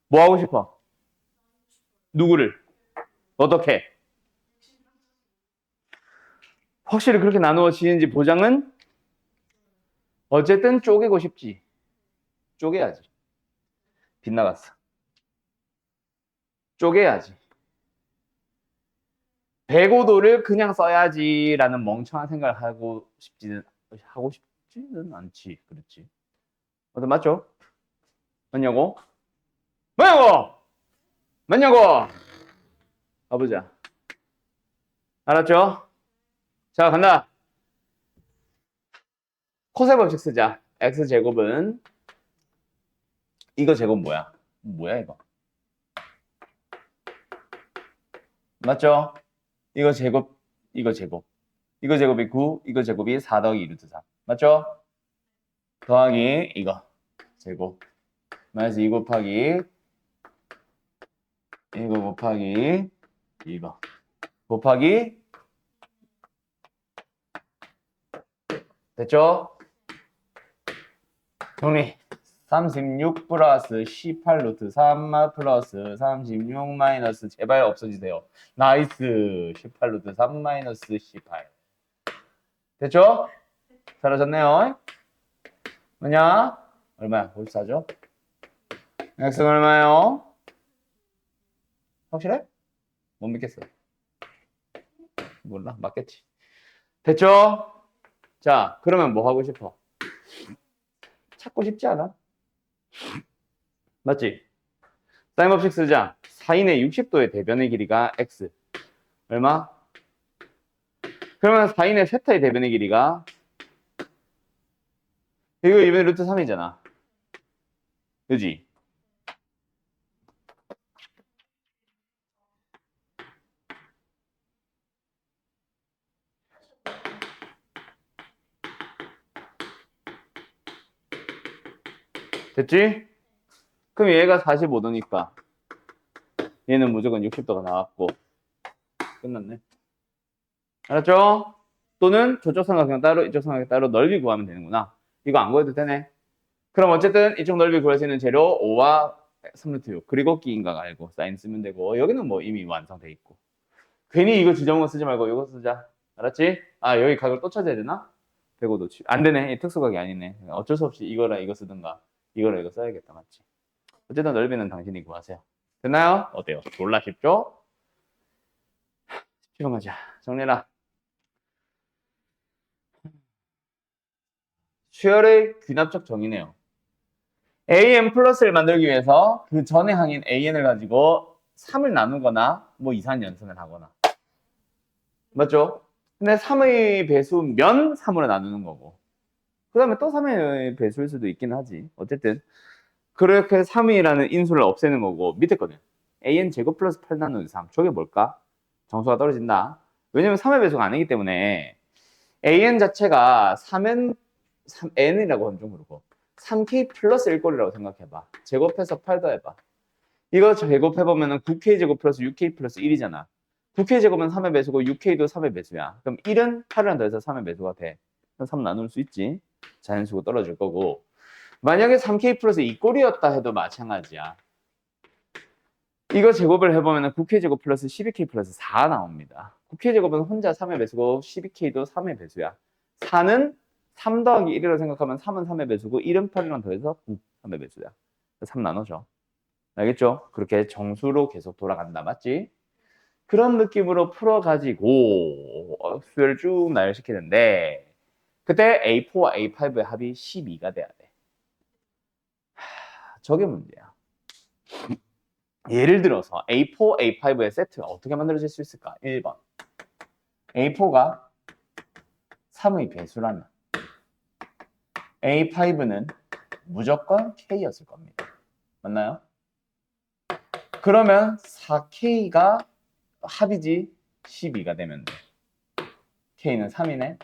뭐 하고 싶어? 누구를? 어떻게? 확실히 그렇게 나누어지는지 보장은? 어쨌든 쪼개고 싶지. 쪼개야지. 빗나갔어. 쪼개야지. 105도를 그냥 써야지라는 멍청한 생각을 하고 싶지는 않지. 그렇지. 맞죠? 맞냐고? 뭐냐고! 맞냐고! 가보자. 알았죠? 자, 간다. 코세 법칙 쓰자. x제곱은 이거 제곱 뭐야? 뭐야 이거? 맞죠? 이거 제곱, 이거 제곱. 이거 제곱이 9, 이거 제곱이 4 더하기 2 루트 3. 맞죠? 더하기 이거 제곱. 마이너스 2 곱하기 이거 곱하기 이거 곱하기 됐죠? 정리. 36 플러스 18 루트 3 플러스 36 마이너스 제발 없어지세요. 나이스. 18 루트 3 마이너스 18. 됐죠? 사라졌네요. 뭐냐? 얼마야? 54죠? x는 얼마예요? 확실해? 못 믿겠어. 몰라. 맞겠지. 됐죠? 자, 그러면 뭐 하고 싶어? 찾고 싶지 않아? 맞지? 사인 법칙 쓰자. 사인의 60도의 대변의 길이가 x. 얼마? 그러면 사인의 세타의 대변의 길이가 이거 이번에 루트 3이잖아. 그지? 됐지? 그럼 얘가 45도니까 얘는 무조건 60도가 나왔고 끝났네. 알았죠? 또는 저쪽 삼각형 따로 이쪽 삼각형 따로 넓이 구하면 되는구나. 이거 안 구해도 되네. 그럼 어쨌든 이쪽 넓이 구할 수 있는 재료 5와 3루트 6 그리고 끼인각 알고 사인 쓰면 되고 여기는 뭐 이미 완성돼 있고 괜히 이거 지저분한 거 쓰지 말고 이거 쓰자. 알았지? 아 여기 각을 또 찾아야 되나? 105도 안 되네. 특수각이 아니네. 어쩔 수 없이 이거랑 이거 쓰든가 이거랑 이거 써야겠다. 맞지? 어쨌든 넓이는 당신이 구하세요. 됐나요? 어때요? 졸라 쉽죠? 쉽지로 가자. 정리해라. 수열의 귀납적 정의네요. AN 플러스를 만들기 위해서 그 전의 항인 AN을 가지고 3을 나누거나 뭐 이상한 연산을 하거나 맞죠? 근데 3의 배수면 3으로 나누는 거고. 그 다음에 또 3의 배수일 수도 있긴 하지. 어쨌든. 그렇게 3이라는 인수를 없애는 거고, 밑에 거는 an 제곱 플러스 8 나누기 3. 저게 뭘까? 정수가 떨어진다. 왜냐면 3의 배수가 아니기 때문에 an 자체가 3n, n이라고 하면 좀 그렇고 3k 플러스 1꼴이라고 생각해봐. 제곱해서 8 더해봐. 이거 제곱해보면 9k 제곱 플러스 6k 플러스 1이잖아. 9k 제곱은 3의 배수고 6k도 3의 배수야. 그럼 1은 8이랑 더해서 3의 배수가 돼. 그럼 3 나눌 수 있지. 자연수고 떨어질 거고. 만약에 3k 플러스 2꼴이었다 해도 마찬가지야. 이거 제곱을 해보면 9k 제곱 플러스 12k 플러스 4 나옵니다. 9k 제곱은 혼자 3의 배수고 12k도 3의 배수야. 4는 3 더하기 1이라고 생각하면 3은 3의 배수고 1은 8이랑 더해서 9, 3의 배수야. 3 나눠줘. 알겠죠? 그렇게 정수로 계속 돌아간다. 맞지? 그런 느낌으로 풀어가지고 수열을 쭉 나열시키는데 그때 A4와 A5의 합이 12가 돼야 돼. 저게 문제야. 예를 들어서 A4, A5의 세트가 어떻게 만들어질 수 있을까? 1번. A4가 3의 배수라면 A5는 무조건 K였을 겁니다. 맞나요? 그러면 4K가 합이지 12가 되면 돼. K는 3이네.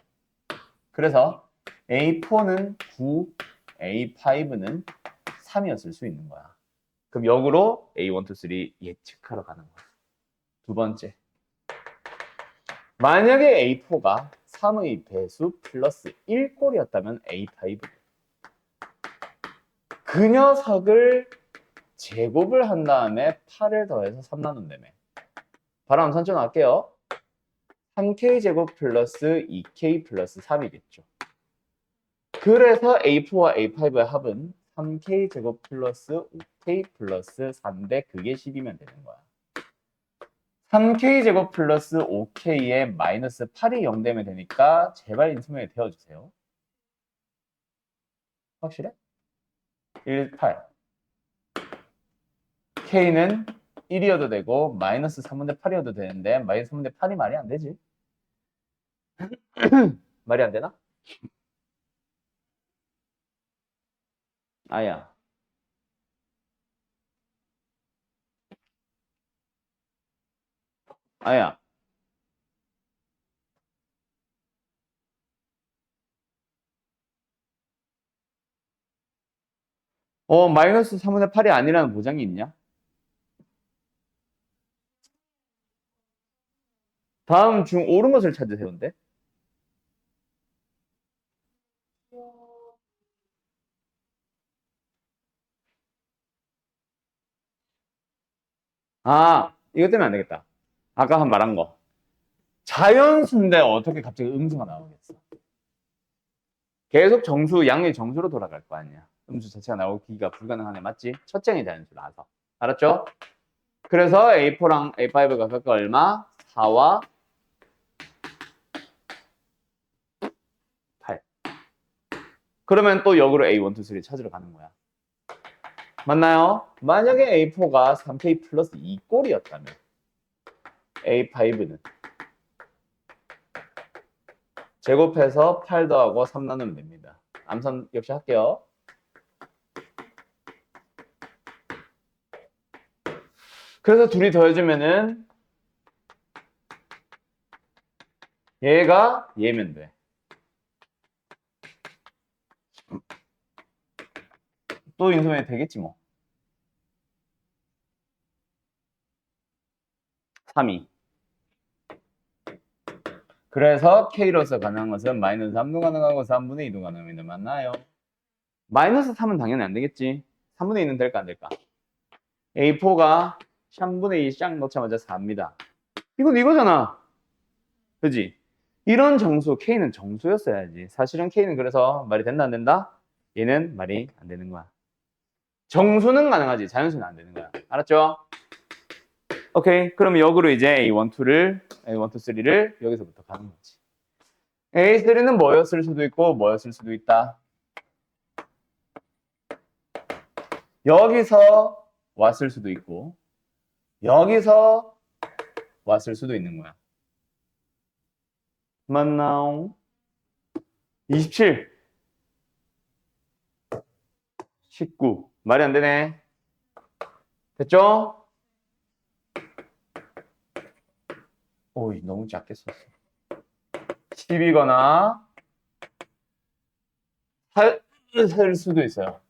그래서 A4는 9, A5는 3이었을 수 있는 거야. 그럼 역으로 A1, 2, 3 예측하러 가는 거야. 두 번째. 만약에 A4가 3의 배수 플러스 1꼴이었다면 A5. 그 녀석을 제곱을 한 다음에 8을 더해서 3 나눈다며. 바로 한번 선점 할게요. 3K 제곱 플러스 2K 플러스 3이겠죠. 그래서 A4와 A5의 합은 3K 제곱 플러스 5K 플러스 3인데 그게 10이면 되는 거야. 3K 제곱 플러스 5K에 마이너스 8이 0 되면 되니까 제발 인수분해 되어주세요. 확실해? 1, 8. K는 1이어도 되고 마이너스 3분의 8이어도 되는데 마이너스 3분의 8이 말이 안 되지. 말이 안 되나? 아야. 아야. 마이너스 3분의 8이 아니라는 보장이 있냐? 다음 중 옳은 것을 찾으세요. 근데. 이것 때문에 안 되겠다. 아까 한 말한 거. 자연수인데 어떻게 갑자기 음수가 나오겠어? 계속 정수, 양의 정수로 돌아갈 거 아니야. 음수 자체가 나오기가 불가능하네. 맞지? 첫째는 자연수라서. 알았죠? 그래서 A4랑 A5가 각각 얼마? 4와 8. 그러면 또 역으로 A1, 2, 3 찾으러 가는 거야. 맞나요? 만약에 A4가 3K 플러스 2꼴이었다면 A5는 제곱해서 8 더하고 3 나누면 됩니다. 암산 역시 할게요. 그래서 둘이 더해주면은 얘가 얘면 돼. 또 인수분해 되겠지 뭐. 3이. 그래서 K로서 가능한 것은 마이너스 3도 가능하고 3분의 2도 가능합니다. 맞나요? 마이너스 3은 당연히 안 되겠지. 3분의 2는 될까 안 될까? A4가 3분의 2 쌍 넣자마자 4입니다. 이건 이거잖아. 그지? 이런 정수 K는 정수였어야지. 사실은 K는 그래서 말이 된다 안 된다? 얘는 말이 안 되는 거야. 정수는 가능하지. 자연수는 안 되는 거야. 알았죠? 오케이. 그럼 역으로 이제 A1, 2를 A1, 2, 3를 여기서부터 가는 거지. A3는 뭐였을 수도 있고 뭐였을 수도 있다. 여기서 왔을 수도 있고 여기서 왔을 수도 있는 거야. 맞나요? 27, 19. 말이 안 되네. 됐죠? 오이, 너무 작게 썼어. 10이거나 살 수도 있어요.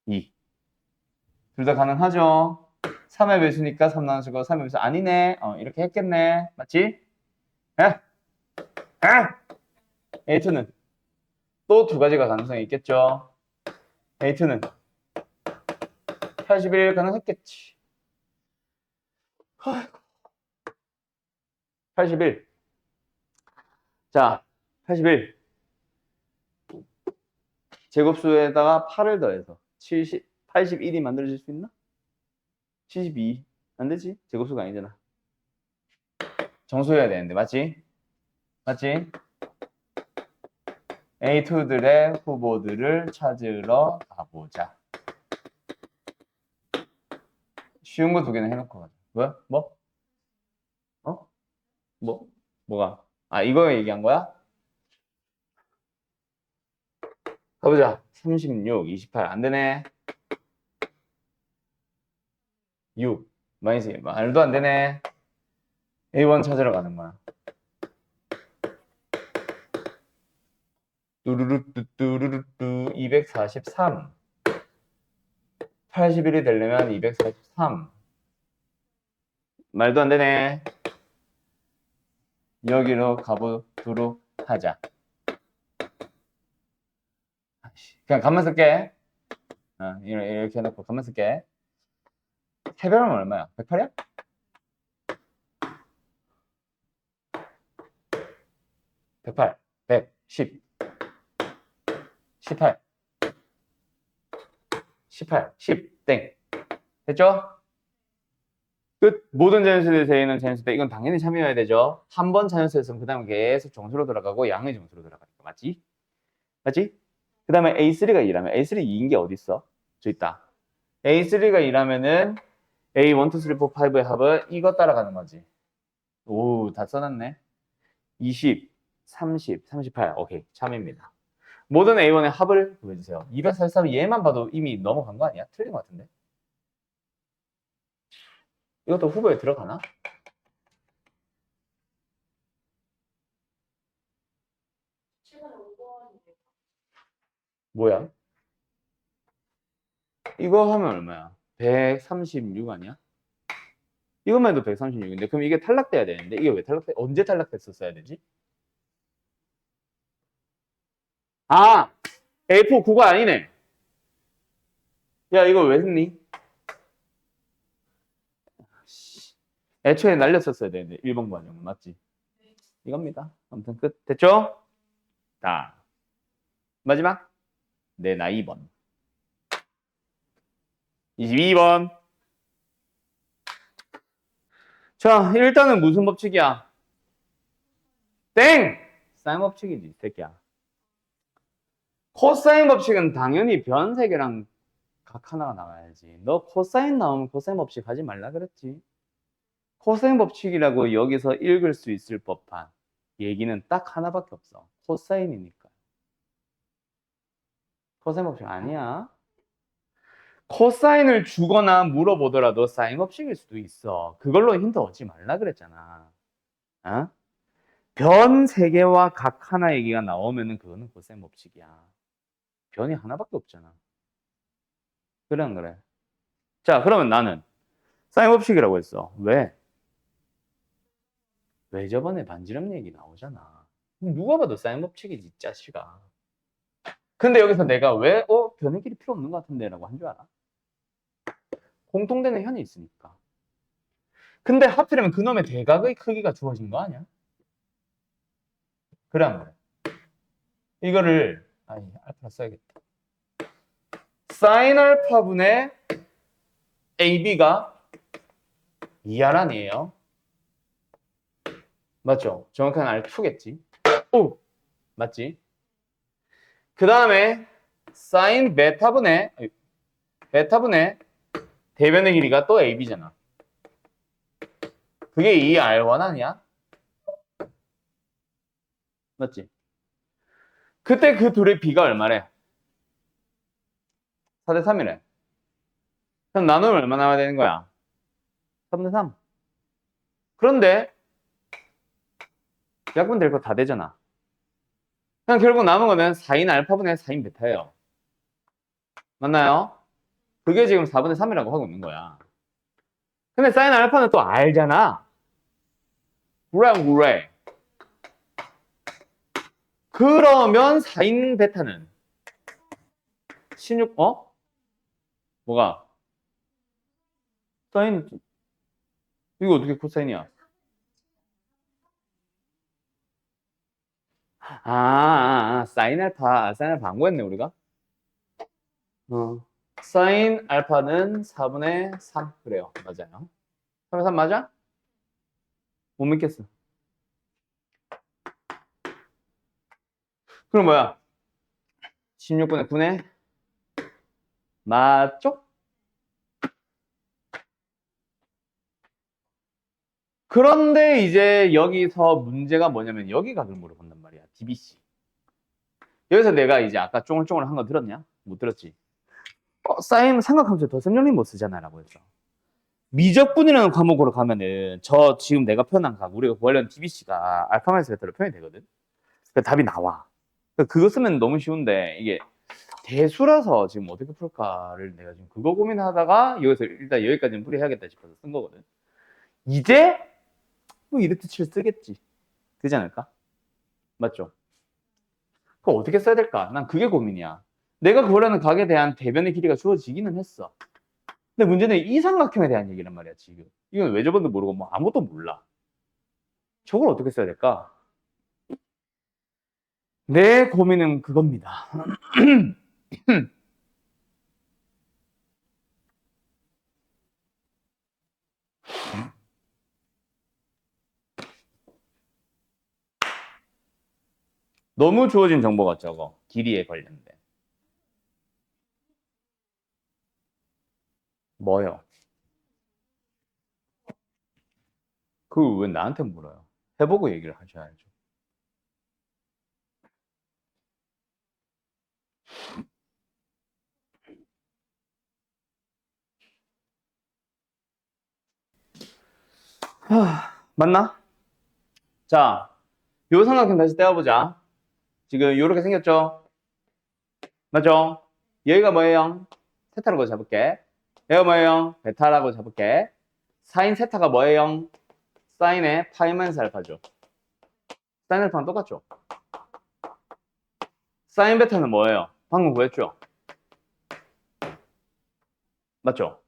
2. 둘 다 가능하죠? 3의 배수니까 3 나눠주고 3의 배수 아니네. 이렇게 했겠네. 맞지? 에? 에? A2는 또 두 가지가 가능성이 있겠죠? A2는 81 가능했겠지. 81. 자, 81. 제곱수에다가 8을 더해서 81이 만들어질 수 있나? 72. 안 되지? 제곱수가 아니잖아. 정수해야 되는데, 맞지? 맞지? A2들의 후보들을 찾으러 가보자. 쉬운 거 두 개는 해놓고 가자. 뭐? 어? 뭐가? 아, 이거 얘기한 거야? 가보자. 36, 28. 안 되네. 6. 마이너스 말도 안 되네. A1 찾으러 가는 거야. 뚜루루뚜뚜루루뚜 243. 81이 되려면 243. 말도 안 되네. 여기로 가보도록 하자. 그냥 가만 쓸게. 이렇게 해놓고 가만 쓸게. 해별하면 얼마야? 108이야? 108, 110, 18, 18, 10, 땡. 됐죠? 끝. 모든 자연수에 대해서는 자연수 때 이건 당연히 참여해야 되죠. 한 번 자연수에서는 그 다음에 계속 정수로 돌아가고 양의 정수로 돌아가니까. 맞지? 맞지? 그 다음에 A3가 2라면 A3 2인 게 어디 있어? 저 있다. A3가 2라면은 A1, 2, 3, 4, 5의 합은 이거 따라가는 거지. 오, 다 써놨네. 20, 30, 38. 오케이. 참입니다. 모든 A1의 합을 구해주세요. 243 얘만 봐도 이미 넘어간 거 아니야? 틀린 거 같은데? 이것도 후보에 들어가나? 뭐야? 이거 하면 얼마야? 136 아니야? 이것만 해도 136인데 그럼 이게 탈락돼야 되는데 이게 왜 탈락돼? 언제 탈락됐었어야 되지? 아! A4 9가 아니네. 야 이거 왜 했니? 애초에 날렸었어야 되는데 1번 관용 맞지? 이겁니다. 아무튼 끝. 됐죠? 자 마지막 내 나이 번 22번. 자 일단은 무슨 법칙이야? 땡! 사인 법칙이지 이 새끼야. 코사인 법칙은 당연히 변 3개랑 각 하나가 나와야지. 너 코사인 나오면 코사인 법칙 하지 말라 그랬지. 코사인 법칙이라고 여기서 읽을 수 있을 법한 얘기는 딱 하나밖에 없어. 코사인이니까. 코사인 법칙 아니야. 코사인을 주거나 물어보더라도 사인 법칙일 수도 있어. 그걸로 힌트 얻지 말라 그랬잖아. 어? 변 3개와 각 하나 얘기가 나오면은 그거는 코사인 법칙이야. 변이 하나밖에 없잖아. 그래 안 그래? 자, 그러면 나는 사인 법칙이라고 했어. 왜? 왜 저번에 반지름 얘기 나오잖아. 누가 봐도 사인 법칙이지, 이 자식아. 근데 여기서 내가 왜, 변의 길이 필요 없는 것 같은데 라고 한 줄 알아? 공통되는 현이 있으니까. 근데 하필이면 그놈의 대각의 크기가 주어진 거 아니야? 그래 안 그래? 이거를, 알파 써야겠다. 사인 알파분의 AB가 2R 아니에요? 맞죠? 정확한 R2겠지? 오! 맞지? 그 다음에 사인 베타분의 대변의 길이가 또 AB잖아. 그게 2R1 아니야? 맞지? 그때 그 둘의 비가 얼마래? 4대 3이래. 그럼 나누면 얼마 나와야 되는 거야? 3대 3. 그런데 약분 될 거 다 되잖아. 그냥 결국 남은 거는 4인 알파분의 4인 베타예요. 맞나요? 그게 지금 4분의 3이라고 하고 있는 거야. 근데 사인 알파는 또 알잖아. 그래. 그러면 4인 베타는 16, 뭐가? 사인, 이거 어떻게 코사인이야? 사인 알파 안 구했네, 우리가? 어. 사인 알파는 4분의 3. 그래요. 맞아요. 3분의 3 맞아? 못 믿겠어. 그럼 뭐야? 16분의 9네? 맞죠? 그런데 이제 여기서 문제가 뭐냐면 여기 각을 물어본단 말이야. DBC. 여기서 내가 이제 아까 쫑글쫑글 한 거 들었냐? 못 들었지? 사인 삼각함수 더 셈정리 못 쓰잖아 라고 했죠. 미적분이라는 과목으로 가면은 저 지금 내가 표현한 각 우리가 원래는 DBC가 알파 마이너스 베타로 표현이 되거든. 그러니까 답이 나와. 그러니까 그거 쓰면 너무 쉬운데 이게 대수라서 지금 어떻게 풀까를 내가 지금 그거 고민하다가 여기서 일단 여기까지는 풀이해야겠다 싶어서 쓴 거거든. 이제 뭐 이르트 7 쓰겠지. 되지 않을까? 맞죠? 그거 어떻게 써야 될까? 난 그게 고민이야. 내가 그거라는 각에 대한 대변의 길이가 주어지기는 했어. 근데 문제는 이 삼각형에 대한 얘기란 말이야, 지금. 이건 왜 저번도 모르고 뭐 아무것도 몰라. 저걸 어떻게 써야 될까? 내 고민은 그겁니다. 너무 주어진 정보가 적어. 길이에 관련된. 뭐요? 그걸 왜 나한테 물어요? 해보고 얘기를 하셔야죠. 맞나? 자, 요 삼각형 다시 떼어보자. 지금 요렇게 생겼죠? 맞죠? 여기가 뭐예요? 세타라고 잡을게. 여기가 뭐예요? 베타라고 잡을게. 사인 세타가 뭐예요? 사인의 파이 마이너스 알파죠. 사인 알파는 똑같죠? 사인 베타는 뭐예요? 방금 구했죠? 맞죠?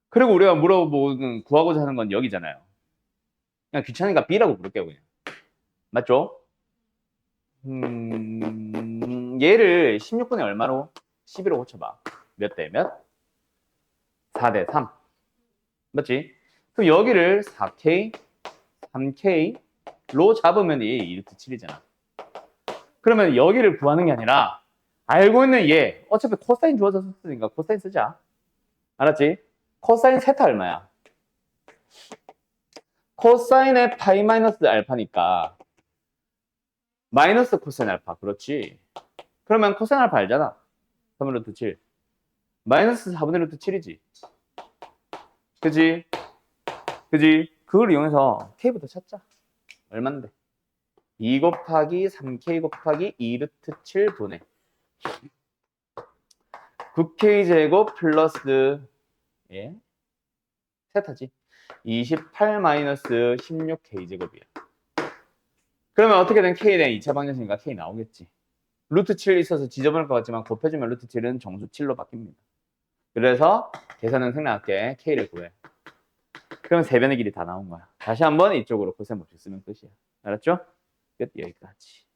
그리고 우리가 물어보는 구하고자 하는 건 여기잖아요. 그냥 귀찮으니까 B라고 부를게요, 그냥. 맞죠? 얘를 16분의 얼마로? 11로 고쳐봐. 몇 대 몇? 4대 3. 맞지? 그럼 여기를 4K, 3K로 잡으면 얘 1루트 7이잖아. 그러면 여기를 구하는 게 아니라 알고 있는 얘 어차피 코사인 주어졌으니까 코사인 쓰자. 알았지? 코사인 세타 얼마야? 코사인의 파이 마이너스 알파니까 마이너스 코사인 알파. 그렇지? 그러면 코사인 알파 알잖아. 3의 루트 7. 마이너스 4분의 루트 7이지. 그지? 그지? 그걸 이용해서 K부터 찾자. 얼만데? 2 곱하기 3K 곱하기 2 루트 7분의 9K제곱 플러스 예? 세타지. 28 마이너스 16K제곱이야. 그러면 어떻게 된 K에 대한 2차 방정식이니까 K 나오겠지. 루트 7 있어서 지저분할 것 같지만 곱해주면 루트 7은 정수 7로 바뀝니다. 그래서 계산은 생략할게. K를 구해. 그럼 세변의 길이 다 나온 거야. 다시 한번 이쪽으로 코셈 법칙 쓰면 끝이야. 알았죠? 끝. 여기까지.